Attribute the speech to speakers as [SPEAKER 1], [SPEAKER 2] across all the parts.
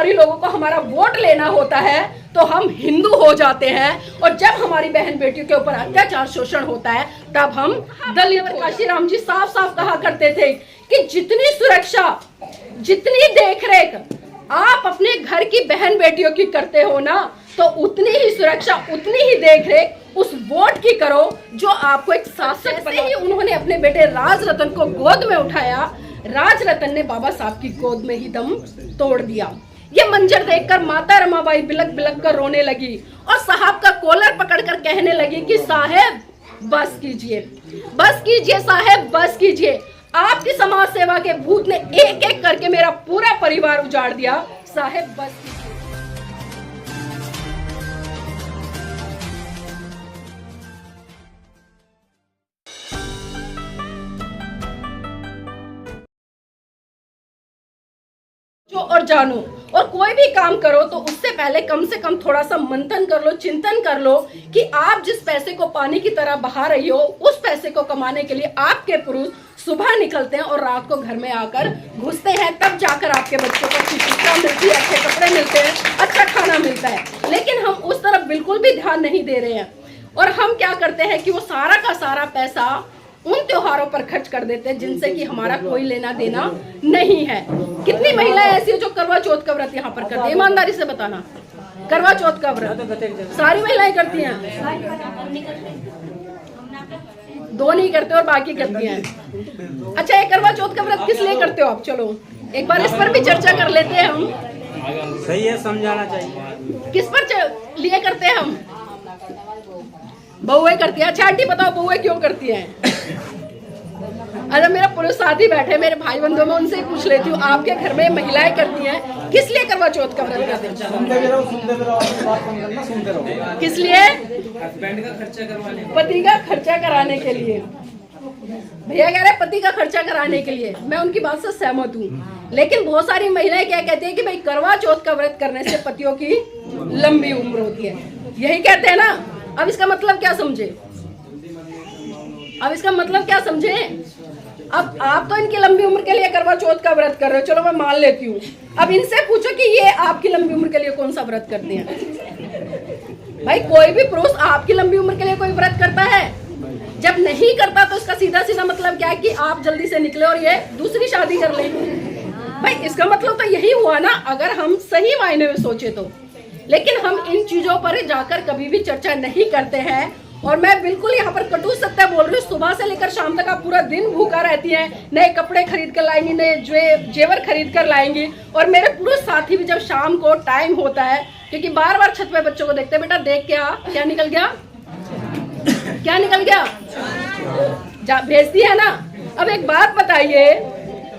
[SPEAKER 1] बिहारी लोगों को हमारा वोट लेना होता है तो हम हिंदू हो जाते हैं, और जब हमारी बहन बेटियों के ऊपर अत्याचार शोषण होता है तब हम दलित। काशीराम जी साफ साफ कहा करते थे कि जितनी सुरक्षा, जितनी देखरेख आप अपने घर की बहन बेटियों की करते हो ना, तो उतनी ही सुरक्षा, उतनी ही देखरेख उस वोट की करो जो आपको एक शासक बना। ही उन्होंने अपने बेटे राज रतन को गोद में उठाया, राज रतन ने बाबा साहब की गोद में ही दम तोड़ दिया। ये मंजर देखकर माता रमाबाई बिलक बिलक कर रोने लगी और साहब का कॉलर पकड़कर कहने लगी कि साहेब बस कीजिए, बस कीजिए साहेब, बस कीजिए। आपकी समाज सेवा के भूत ने एक एक करके मेरा पूरा परिवार उजाड़ दिया, साहेब बस कीजिए। और जानो, और कोई भी काम करो तो उससे पहले कम से कम थोड़ा सा मंथन कर लो, चिंतन कर लो कि आप जिस पैसे को पानी की तरह बहा रही हो, उस पैसे को कमाने के लिए आपके पुरुष सुबह निकलते हैं और रात को घर में आकर घुसते हैं, तब जाकर आपके बच्चों को अच्छी शिक्षा मिलती है, अच्छे कपड़े मिलते हैं, अच्छा खाना मिलता है। लेकिन हम उस तरफ बिल्कुल भी ध्यान नहीं दे रहे हैं, और हम क्या करते हैं कि वो सारा का सारा पैसा उन त्योहारों पर खर्च कर देते हैं जिनसे कि हमारा कोई लेना देना नहीं है। कितनी महिलाएं ऐसी है जो करवा चौथ का व्रत यहाँ पर करती है? ईमानदारी से बताना, करवा चौथ का व्रत सारी महिलाएं करती हैं? दो नहीं करते और बाकी करती हैं। अच्छा, ये करवा चौथ का व्रत किस लिए करते हो आप? चलो एक बार इस पर भी चर्चा कर लेते हैं हम।
[SPEAKER 2] सही है, समझाना चाहिए।
[SPEAKER 1] किस पर लिए करते हैं हम? बहुएं करती है। अच्छा आंटी बताओ, बहुएं क्यों करती हैं? अरे मेरा पुरुष साथी बैठे, मेरे भाई बंधु, में उनसे ही पूछ लेती हूँ, आपके घर में महिलाएं करती हैं, किस लिए करवा चौथ का व्रत करते हैं? किस लिए? पति का खर्चा कराने के लिए। भैया कह रहे हैं पति का खर्चा कराने के लिए, मैं उनकी बात से सहमत हूँ। लेकिन बहुत सारी महिलाएं क्या कहती है कि भाई करवा चौथ का व्रत करने से पतियों की लंबी उम्र होती है, यही कहते हैं ना। अब इसका मतलब क्या समझे? अब इसका मतलब क्या समझे? अब आप तो इनकी लंबी उम्र के लिए करवा चौथ का व्रत कर रहे हो, चलो मैं मान लेती हूँ। अब इनसे पूछो कि ये आपकी लंबी उम्र के लिए कौन सा व्रत करते हैं? भाई कोई भी पुरुष आपकी लंबी उम्र के लिए कोई व्रत करता है? जब नहीं करता तो उसका सीधा सीधा मतलब क्या है कि आप जल्दी से निकले और ये दूसरी शादी कर ले। भाई इसका मतलब तो यही हुआ ना, अगर हम सही मायने में सोचे तो। लेकिन हम इन चीजों पर जाकर कभी भी चर्चा नहीं करते हैं, और मैं बिल्कुल यहाँ पर कटु सत्य बोल रही हूँ। सुबह से लेकर शाम तक आप पूरा दिन भूखा रहती हैं, नए कपड़े खरीद कर लाएंगी, नए जेवर खरीद कर लाएंगी, और मेरे पुरुष साथी भी जब शाम को टाइम होता है, क्योंकि बार बार छत पे बच्चों को देखते, बेटा देख क्या निकल गया, क्या निकल गया, भेजती है ना। अब एक बात बताइए,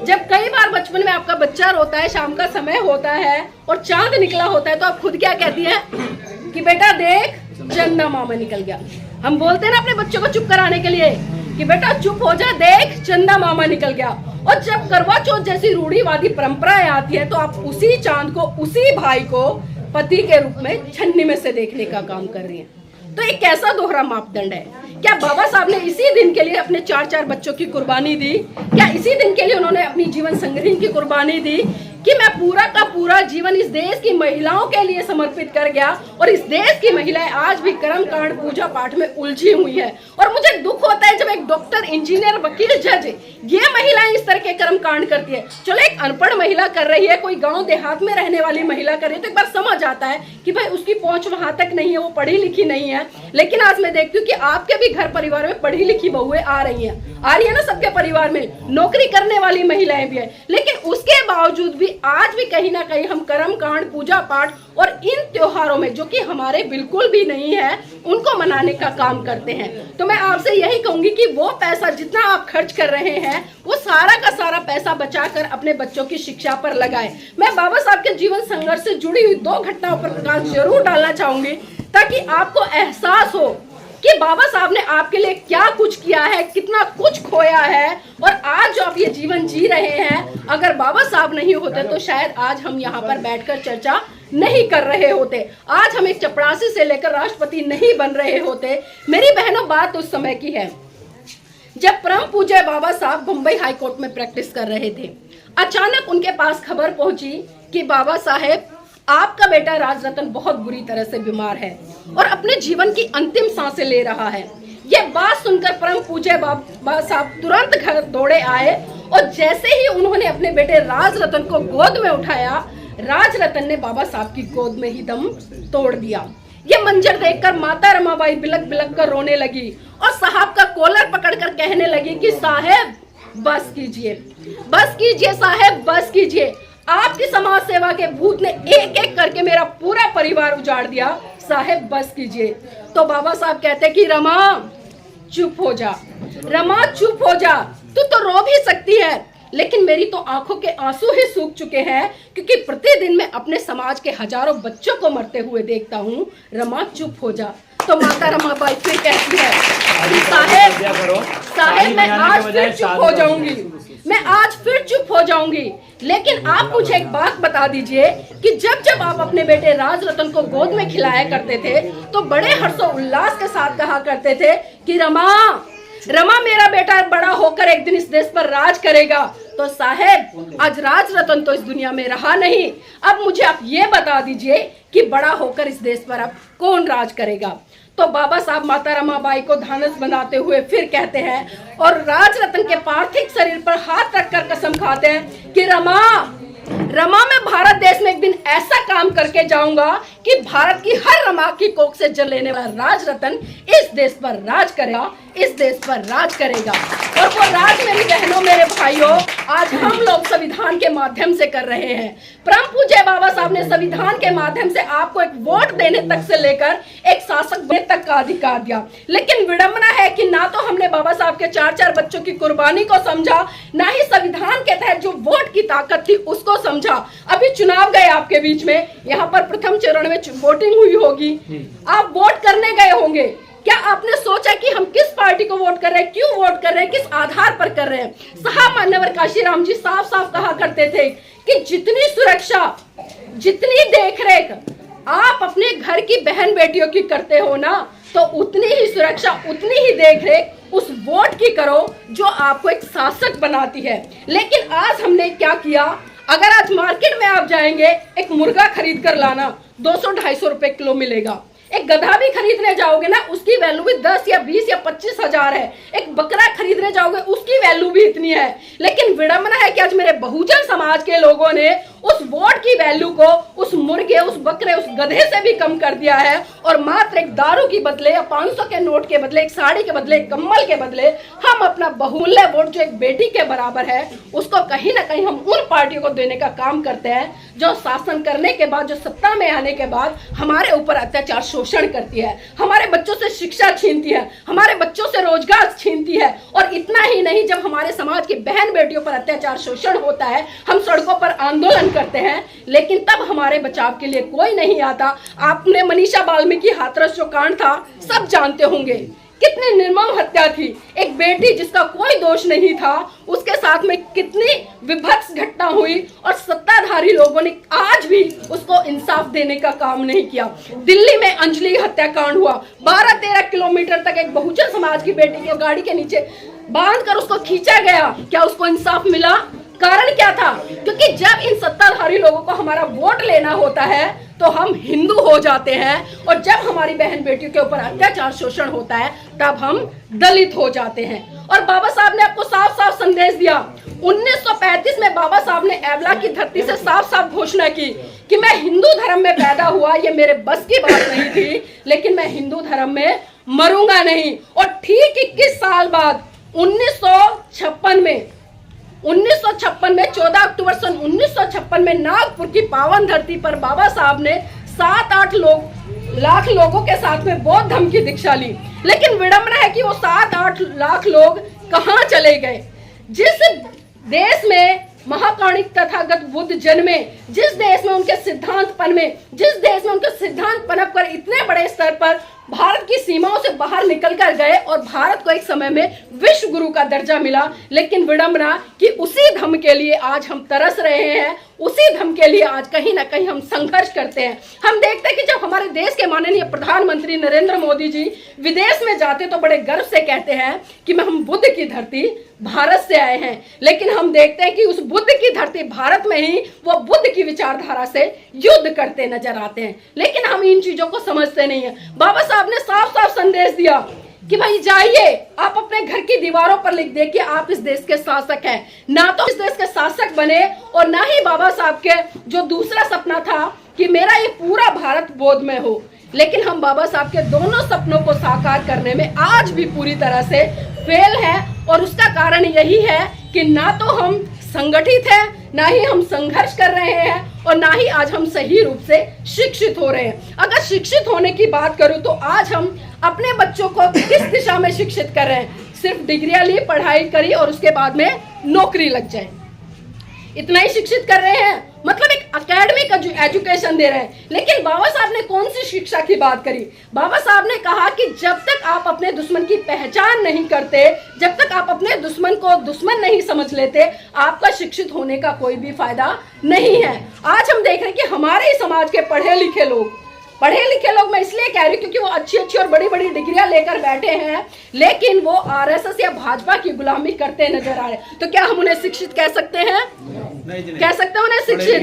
[SPEAKER 1] जब कई बार बचपन में आपका बच्चा रोता है, शाम का समय होता है और चांद निकला होता है, तो आप खुद क्या कहती हैं कि बेटा देख चंदा मामा निकल गया। हम बोलते हैं ना अपने बच्चों को चुप कराने के लिए कि बेटा चुप हो जा, देख चंदा मामा निकल गया। और जब करवा चौथ जैसी रूढ़िवादी परंपराएं आती है तो आप उसी चांद को, उसी भाई को पति के रूप में छन्नी में से देखने का काम कर रही हैं। तो एक कैसा दोहरा मापदंड है? क्या बाबा साहब ने इसी दिन के लिए अपने 4-4 बच्चों की कुर्बानी दी? क्या इसी दिन के लिए उन्होंने अपनी जीवन संग्रह की कुर्बानी दी कि मैं पूरा का पूरा जीवन इस देश की महिलाओं के लिए समर्पित कर गया, और इस देश की महिलाएं आज भी कर्म कांड पूजा पाठ में उलझी हुई है? और मुझे दुख होता है जब एक डॉक्टर, इंजीनियर, वकील, जज, ये महिलाएं इस तरह के कर्म कांड करती है। चलो एक अनपढ़ महिला कर रही है, कोई गांव देहात में रहने वाली महिला कर रही है, तो एक बार समझ आता है कि भाई उसकी पहुंच वहां तक नहीं है, वो पढ़ी लिखी नहीं है। लेकिन आज मैं देखती हूँ कि आपके भी घर परिवार में पढ़ी लिखी बहुएं आ रही है ना, सबके परिवार में नौकरी करने वाली महिलाएं भी है। लेकिन उसके बावजूद भी आज भी कहीं ना कहीं हम कर्म कांड, पूजा पाठ और इन त्योहारों में, जो कि हमारे बिल्कुल भी नहीं है, उनको मनाने का काम करते हैं। तो मैं आपसे यही कहूंगी कि वो पैसा जितना आप खर्च कर रहे हैं, वो सारा का सारा पैसा बचाकर अपने बच्चों की शिक्षा पर लगाएं। मैं बाबा साहब के जीवन संघर्ष से जुड़ी हुई 2 घटनाओं पर प्रकाश जरूर डालना चाहूंगी, ताकि आपको एहसास हो कि बाबा साहब ने आपके लिए क्या कुछ किया है, कितना कुछ खोया है, और आज जो आप ये जीवन जी रहे हैं, अगर बाबा साहब नहीं होते तो शायद आज हम यहाँ पर बैठकर चर्चा नहीं कर रहे होते, आज हम एक चपरासी से लेकर राष्ट्रपति नहीं बन रहे होते। मेरी बहनों, बात उस समय की है जब परम पूज्य बाबा साहब मुंबई हाईकोर्ट में प्रैक्टिस कर रहे थे। अचानक उनके पास खबर पहुंची कि बाबा साहेब आपका बेटा राजरतन बहुत बुरी तरह से बीमार है और अपने जीवन की अंतिम सांसें ले रहा है। ये बात सुनकर परम पूज्य बाबा साहब तुरंत घर दौड़े आए और जैसे ही उन्होंने अपने बेटे राजरतन को गोद में उठाया, राजरतन ने बाबा साहब की गोद में ही दम तोड़ दिया। ये मंजर देखकर माता रमाबाई बिलक बिलक कर रोने लगी और साहब का कॉलर पकड़कर कहने लगी कि साहेब बस कीजिए साहेब, बस कीजिए। आपकी समाज सेवा के भूत ने एक एक करके मेरा पूरा परिवार उजाड़ दिया, साहेब बस कीजिए। तो बाबा साहब कहते कि रमा चुप हो जा, रमा चुप हो जा, तू तो रो भी सकती है, लेकिन मेरी तो आंखों के आंसू ही सूख चुके हैं, क्योंकि प्रतिदिन मैं अपने समाज के हजारों बच्चों को मरते हुए देखता हूँ। रमा चुप हो जा। तो माता रमाबाई फिर कहती है साहेब मैं आज फिर चुप हो जाऊंगी, मैं आज फिर चुप हो जाऊंगी, लेकिन आप मुझे एक बात बता दीजिए कि जब जब आप अपने बेटे राजरतन को गोद में खिलाया करते थे तो बड़े हर्षोल्लास के साथ कहा करते थे कि रमा मेरा बेटा बड़ा होकर एक दिन इस देश पर राज करेगा। तो साहेब आज राजरतन तो इस दुनिया में रहा नहीं, अब मुझे आप ये बता दीजिए कि बड़ा होकर इस देश पर अब कौन राज करेगा। तो बाबा साहब माता रमाबाई को धानस बनाते हुए फिर कहते हैं और राजरतन के पार्थिव शरीर पर हाथ रखकर कसम खाते हैं कि रमा मैं भारत देश में एक दिन ऐसा काम करके जाऊंगा कि भारत की हर रमा की कोख से जल लेने वाला राजरतन इस देश पर राज करेगा, इस देश पर राज करेगा। और वो राज मेरी बहनों मेरे भाइयों आज हम लोग संविधान के माध्यम से कर रहे हैं। परम पूज्य बाबा साहब ने संविधान के माध्यम से आपको एक वोट देने तक से लेकर एक शासक बनने तक का अधिकार दिया, लेकिन विडंबना है कि ना तो हमने बाबा साहब के 4-4 बच्चों की कुर्बानी को समझा, ना ही संविधान के तहत जो वोट की ताकत थी उसको समझा। अभी चुनाव गए आपके बीच में, यहाँ पर प्रथम चरण में वोटिंग हुई होगी, आप वोट करने गए होंगे। क्या आपने सोचा कि हम किस पार्टी को वोट कर रहे हैं, क्यों वोट कर रहे हैं, किस आधार पर कर रहे हैं? साहब मान्यवर काशीराम जी साफ साफ कहा करते थे कि जितनी सुरक्षा, जितनी देखरेख आप अपने घर की बहन बेटियों की करते हो ना, तो उतनी ही सुरक्षा, उतनी ही देखरेख उस वोट की करो जो आपको एक शासक बनाती है। लेकिन आज हमने क्या किया, अगर आज मार्केट में आप जाएंगे, एक मुर्गा खरीद कर लाना 200-250 रुपए किलो मिलेगा। एक गधा भी खरीदने जाओगे ना, उसकी वैल्यू भी 10 या 20 या 25 हजार है। एक बकरा खरीदने जाओगे, उसकी वैल्यू भी इतनी है। लेकिन विडंबना है कि आज मेरे बहुजन समाज के लोगों ने उस वोट की वैल्यू को उस मुर्गे, उस बकरे, उस गधे से भी कम कर दिया है और मात्र एक दारू की बदले या 500 के नोट के बदले, एक साड़ी के बदले, एक कम्बल के बदले हम अपना बहुमूल्य वोट जो एक बेटी के बराबर है उसको कहीं ना कहीं हम उन पार्टियों को देने का काम करते हैं जो शासन करने के बाद, जो सत्ता में आने के बाद हमारे ऊपर अत्याचार शोषण करती है, हमारे बच्चों से शिक्षा छीनती है, हमारे बच्चों से रोजगार छीनती है। और इतना ही नहीं, जब हमारे समाज की बहन बेटियों पर अत्याचार शोषण होता है, हम सड़कों पर आंदोलन करते हैं, लेकिन तब हमारे बचाव के लिए कोई नहीं आता। आपने मनीषा बाल्मीकि हाथरस जो कांड था सब जानते होंगे, कितनी निर्मम हत्या थी। एक बेटी जिसका कोई दोष नहीं था, उसके साथ में कितनी विभत्स घटना हुई और सत्ताधारी लोगों ने आज भी उसको इंसाफ देने का काम नहीं किया। दिल्ली में अंजलि हत्याकांड हुआ, 12-13 किलोमीटर तक एक बहुजन समाज की बेटी को गाड़ी के नीचे बांधकर उसको खींचा गया। क्या उसको इंसाफ मिला? कारण क्या था? क्योंकि जब इन सत्ताधारी लोगों को हमारा वोट लेना होता है तो हम हिंदू हो जाते हैं, और जब हमारी बहन बेटियों के ऊपर अत्याचार शोषण होता है तब हम दलित हो जाते हैं। और बाबा साहब ने आपको साफ साफ संदेश दिया। 1935 में बाबा साहब ने एवला की धरती से साफ साफ घोषणा की कि मैं हिंदू धर्म में पैदा हुआ, ये मेरे बस की बात नहीं थी, लेकिन मैं हिंदू धर्म में मरूंगा नहीं। और ठीक 21 साल बाद 1956 में 14 अक्टूबर सन 1956 में नागपुर की पावन धरती पर बाबा साहब ने 7-8 लाख लोगों के साथ में बौद्ध धर्म की दीक्षा ली। लेकिन विडंबना है कि वो 7-8 लाख लोग कहाँ चले गए? जिस देश में महाकाणिक तथागत बुद्ध जन्मे, जिस देश में उनके सिद्धांत पनपे, जिस देश में उनके सिद्धांत पनप कर इतने बड़े स्तर पर भारत की सीमाओं से बाहर निकल कर गए और भारत को एक समय में विश्व गुरु का दर्जा मिला। लेकिन विडंबना कि उसी धर्म के लिए आज हम तरस रहे हैं, उसी धर्म के लिए आज कहीं ना कहीं हम संघर्ष करते हैं। हम देखते हैं कि जब हमारे देश के माननीय प्रधानमंत्री नरेंद्र मोदी जी विदेश में जाते तो बड़े गर्व से कहते हैं कि हम बुद्ध की धरती भारत से आए हैं, लेकिन हम देखते हैं कि उस बुद्ध की धरती भारत में ही वो बुद्ध की विचारधारा से युद्ध करते नजर आते हैं। लेकिन हम इन चीजों को समझते नहीं है। बाबा साहब ने साफ साफ संदेश दिया कि भाई जाइए, आप अपने घर की दीवारों पर लिख दे कि आप इस देश के शासक हैं। ना तो इस देश के शासक बने और ना ही बाबा साहब के जो दूसरा सपना था कि मेरा ये पूरा भारत बोधमय हो। लेकिन हम बाबा साहब के दोनों सपनों को साकार करने में आज भी पूरी तरह से फेल है, और उसका कारण यही है कि ना तो हम संगठित हैं, ना ही हम संघर्ष कर रहे हैं, और ना ही आज हम सही रूप से शिक्षित हो रहे हैं। अगर शिक्षित होने की बात करूं तो आज हम अपने बच्चों को किस दिशा में शिक्षित कर रहे हैं? सिर्फ डिग्रियां ली, पढ़ाई करी और उसके बाद में नौकरी लग जाए, इतना ही शिक्षित कर रहे हैं, मतलब एक एकेडमिक एजुकेशन दे रहे हैं। लेकिन बाबा साहब ने कौन सी शिक्षा की बात करी? बाबा साहब ने कहा कि जब तक आप अपने दुश्मन की पहचान नहीं करते, जब तक आप अपने दुश्मन को दुश्मन नहीं समझ लेते, आपका शिक्षित होने का कोई भी फायदा नहीं है। आज हम देख रहे हैं कि हमारे ही समाज के पढ़े लिखे लोग मैं इसलिए कह रही हूँ क्योंकि वो अच्छी अच्छी और बड़ी बड़ी डिग्रियां लेकर बैठे हैं, लेकिन वो आरएसएस या भाजपा की गुलामी करते नजर आ रहे हैं। तो क्या हम उन्हें शिक्षित कह सकते हैं? कह सकते हैं उन्हें शिक्षित?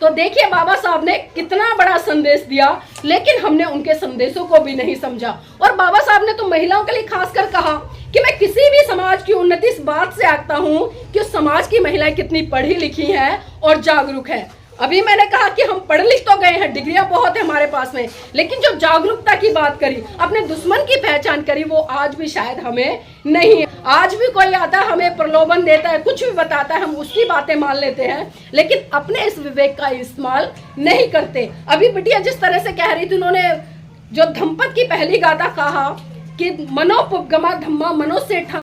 [SPEAKER 1] तो देखिए बाबा साहब ने कितना बड़ा संदेश दिया, लेकिन हमने उनके संदेशों को भी नहीं समझा। और बाबा साहब ने तो महिलाओं के लिए खासकर कहा कि मैं किसी भी समाज की उन्नति इस बात से आंकता हूं कि उस समाज की महिलाएं कितनी पढ़ी लिखी हैं और जागरूक है। अभी मैंने कहा कि हम पढ़ लिख तो गए हैं, डिग्रियां बहुत है हमारे पास में, लेकिन जो जागरूकता की बात करी, अपने दुश्मन की पहचान करी, वो आज भी शायद हमें नहीं है। आज भी कोई आता है, हमें प्रलोभन देता है, कुछ भी बताता है, हम उसकी बातें मान लेते हैं, लेकिन अपने इस विवेक का इस्तेमाल नहीं करते। अभी बिटिया जिस तरह से कह रही थी, उन्होंने जो धम्पत की पहली गाथा कहा कि मनोपुपगमा धम्मा मनो से